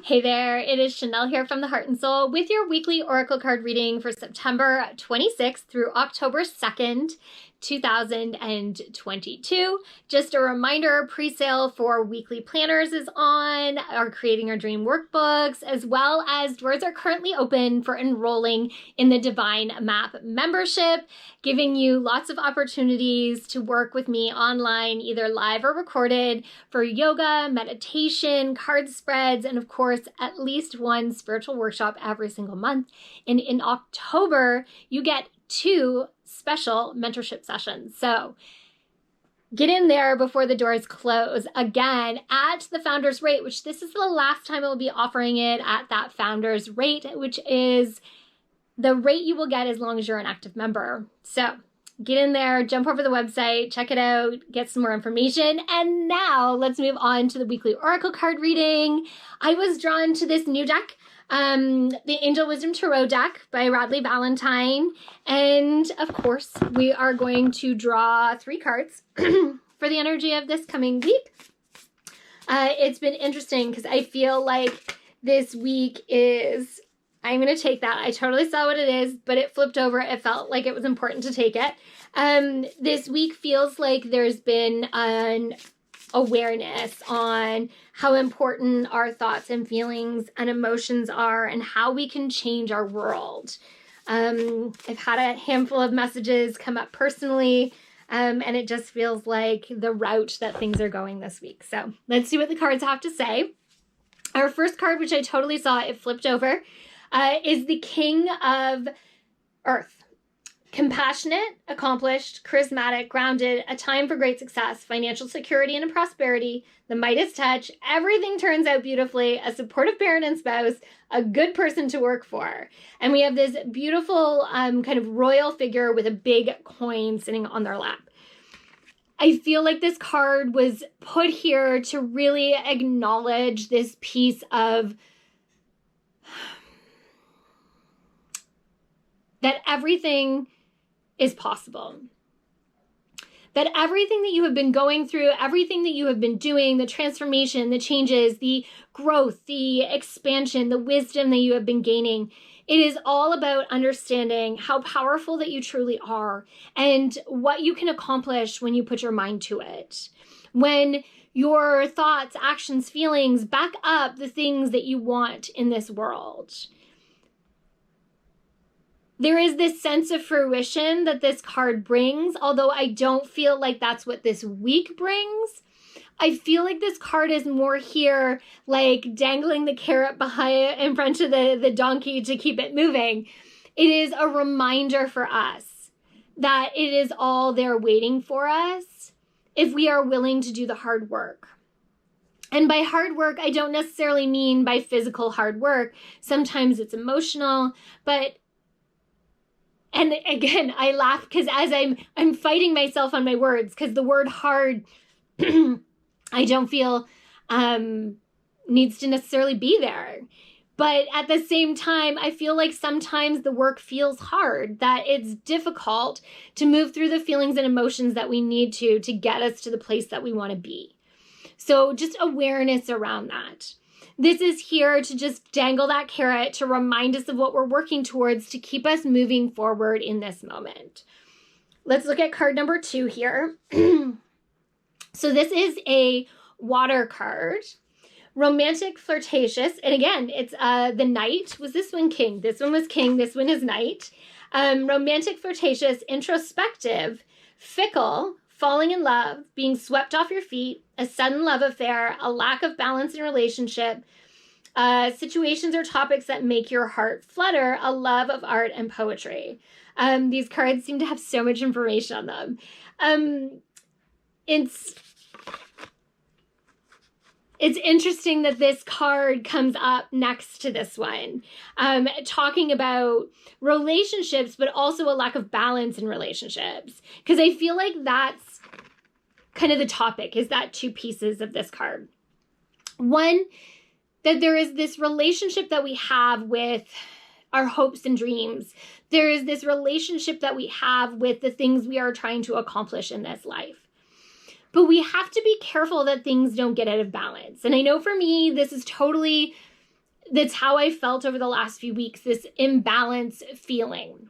Hey there, it is Shanel here from the Heart and Soul with your weekly Oracle card reading for September 26th through October 2nd, 2022. Just a reminder, pre-sale for weekly planners is on, our Creating Your Dream workbooks, as well as doors are currently open for enrolling in the Divine Map membership, giving you lots of opportunities to work with me online, either live or recorded, for yoga, meditation, card spreads, and of course, at least one spiritual workshop every single month. And in October, you get 2 special mentorship sessions. So get in there before the doors close. Again, at the founder's rate, which this is the last time I will be offering it at that founder's rate, which is the rate you will get as long as you're an active member. So get in there, jump over the website, check it out, get some more information. And now let's move on to the weekly Oracle card reading. I was drawn to this new deck, the Angel Wisdom Tarot deck by Radley Valentine. And of course, we are going to draw 3 cards for the energy of this coming week. It's been interesting because I feel like this week is... I'm going to take that. I totally saw what it is, but it flipped over. It felt like it was important to take it. This week feels like there's been an awareness on how important our thoughts and feelings and emotions are and how we can change our world. I've had a handful of messages come up personally, and it just feels like the route that things are going this week. So let's see what the cards have to say. Our first card, which I totally saw, it flipped over, is the King of Earth. Compassionate, accomplished, charismatic, grounded, a time for great success, financial security and prosperity, the Midas touch, everything turns out beautifully, a supportive parent and spouse, a good person to work for. And we have this beautiful kind of royal figure with a big coin sitting on their lap. I feel like this card was put here to really acknowledge this piece of that everything is possible. That everything that you have been going through, everything that you have been doing, the transformation, the changes, the growth, the expansion, the wisdom that you have been gaining, it is all about understanding how powerful that you truly are and what you can accomplish when you put your mind to it. When your thoughts, actions, feelings back up the things that you want in this world. There is this sense of fruition that this card brings, although I don't feel like that's what this week brings. I feel like this card is more here, like dangling the carrot behind in front of the donkey to keep it moving. It is a reminder for us that it is all there waiting for us if we are willing to do the hard work. And by hard work, I don't necessarily mean by physical hard work. Sometimes it's emotional, and again, I laugh because as I'm fighting myself on my words, because the word hard, I don't feel needs to necessarily be there. But at the same time, I feel like sometimes the work feels hard, that it's difficult to move through the feelings and emotions that we need to get us to the place that we want to be. So just awareness around that. This is here to just dangle that carrot to remind us of what we're working towards to keep us moving forward in this moment. Let's look at card number 2 here. So this is a water card. Romantic, flirtatious. And again, it's the Knight. Was this one King? This one was King. This one is Knight. Romantic, flirtatious, introspective, fickle, falling in love, being swept off your feet, a sudden love affair, a lack of balance in relationship, situations or topics that make your heart flutter, a love of art and poetry. These cards seem to have so much information on them. It's interesting that this card comes up next to this one, talking about relationships, but also a lack of balance in relationships. Because I feel like that's kind of the topic, is that 2 pieces of this card. One, that there is this relationship that we have with our hopes and dreams. There is this relationship that we have with the things we are trying to accomplish in this life. But we have to be careful that things don't get out of balance. And I know for me, this is totally that's how I felt over the last few weeks, this imbalance feeling.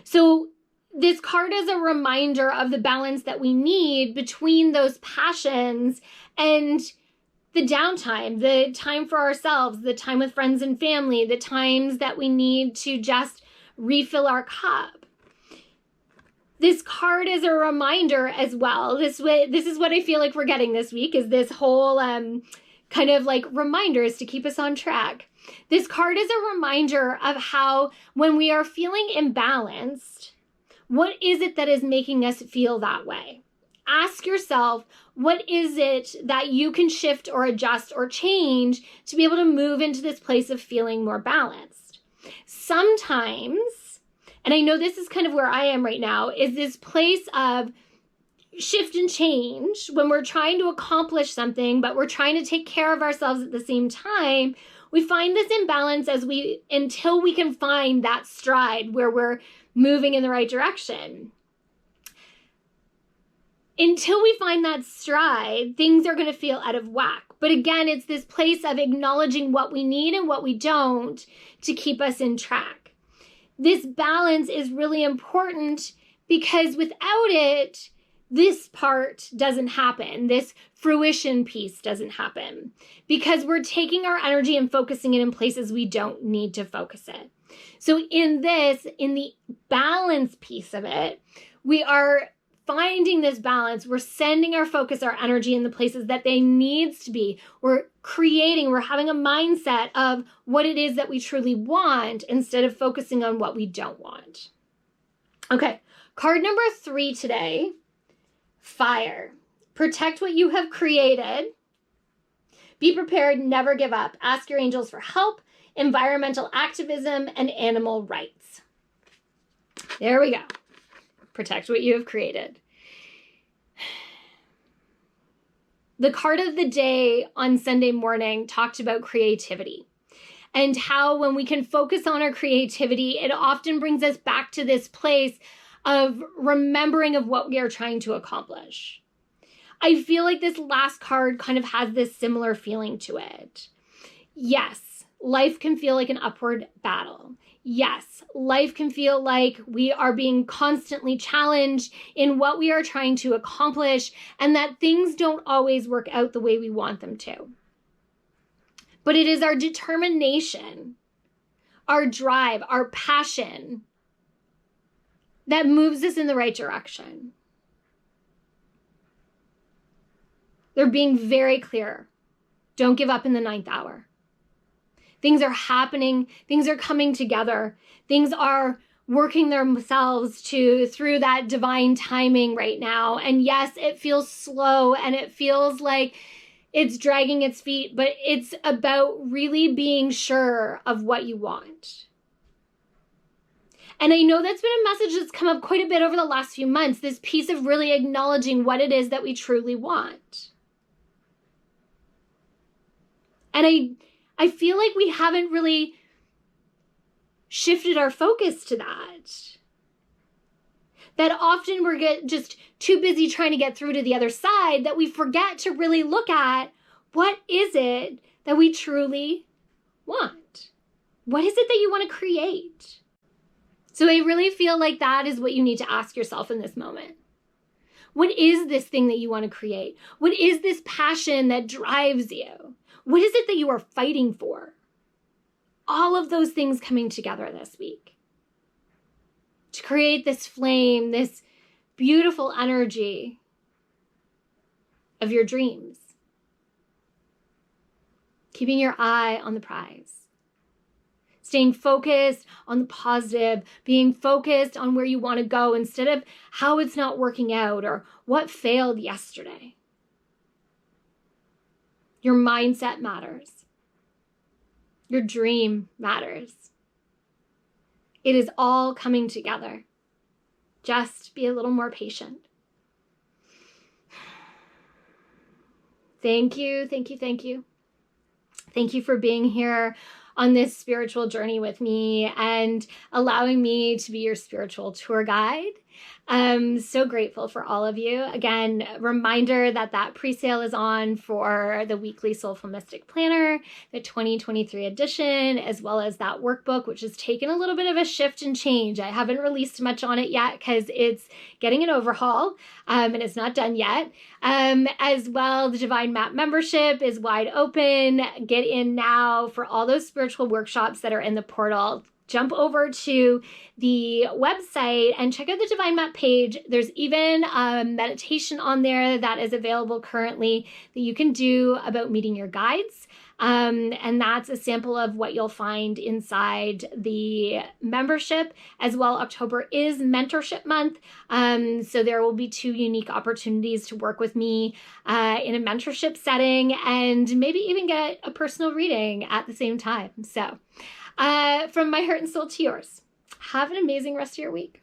So this card is a reminder of the balance that we need between those passions and the downtime, the time for ourselves, the time with friends and family, the times that we need to just refill our cup. This card is a reminder as well. This is what I feel like we're getting this week, is this whole kind of like reminders to keep us on track. This card is a reminder of how when we are feeling imbalanced, what is it that is making us feel that way? Ask yourself, what is it that you can shift or adjust or change to be able to move into this place of feeling more balanced? Sometimes, and I know this is kind of where I am right now, is this place of shift and change when we're trying to accomplish something, but we're trying to take care of ourselves at the same time. We find this imbalance until we can find that stride where we're moving in the right direction. Until we find that stride, things are going to feel out of whack. But again, it's this place of acknowledging what we need and what we don't to keep us in track. This balance is really important because without it, this part doesn't happen. This fruition piece doesn't happen because we're taking our energy and focusing it in places we don't need to focus it. So in the balance piece of it, we are finding this balance. We're sending our focus, our energy in the places that they needs to be. We're having a mindset of what it is that we truly want instead of focusing on what we don't want. Okay, card number 3 today, fire. Protect what you have created. Be prepared, never give up. Ask your angels for help. Environmental activism and animal rights. There we go. Protect what you have created. The card of the day on Sunday morning talked about creativity and how when we can focus on our creativity, it often brings us back to this place of remembering of what we are trying to accomplish. I feel like this last card kind of has this similar feeling to it. Yes, life can feel like an upward battle. Yes, life can feel like we are being constantly challenged in what we are trying to accomplish and that things don't always work out the way we want them to. But it is our determination, our drive, our passion that moves us in the right direction. They're being very clear. Don't give up in the 9th hour. Things are happening. Things are coming together. Things are working themselves through that divine timing right now. And yes, it feels slow and it feels like it's dragging its feet, but it's about really being sure of what you want. And I know that's been a message that's come up quite a bit over the last few months, this piece of really acknowledging what it is that we truly want. And I feel like we haven't really shifted our focus to that. That often we're just too busy trying to get through to the other side that we forget to really look at what is it that we truly want? What is it that you want to create? So I really feel like that is what you need to ask yourself in this moment. What is this thing that you want to create? What is this passion that drives you? What is it that you are fighting for? All of those things coming together this week to create this flame, this beautiful energy of your dreams. Keeping your eye on the prize. Staying focused on the positive, being focused on where you want to go instead of how it's not working out or what failed yesterday. Your mindset matters. Your dream matters. It is all coming together. Just be a little more patient. Thank you, thank you, thank you. Thank you for being here on this spiritual journey with me and allowing me to be your spiritual tour guide. I'm so grateful for all of you. Again, reminder that pre-sale is on for the weekly Soulful Mystic Planner, the 2023 edition, as well as that workbook, which has taken a little bit of a shift and change. I haven't released much on it yet because it's getting an overhaul, and it's not done yet. As well, the Divine Map membership is wide open. Get in now for all those spiritual workshops that are in the portal. Jump over to the website and check out the Divine Map page. There's even a meditation on there that is available currently that you can do about meeting your guides. And that's a sample of what you'll find inside the membership. As well, October is mentorship month. So there will be 2 unique opportunities to work with me in a mentorship setting and maybe even get a personal reading at the same time. So from my heart and soul to yours, have an amazing rest of your week.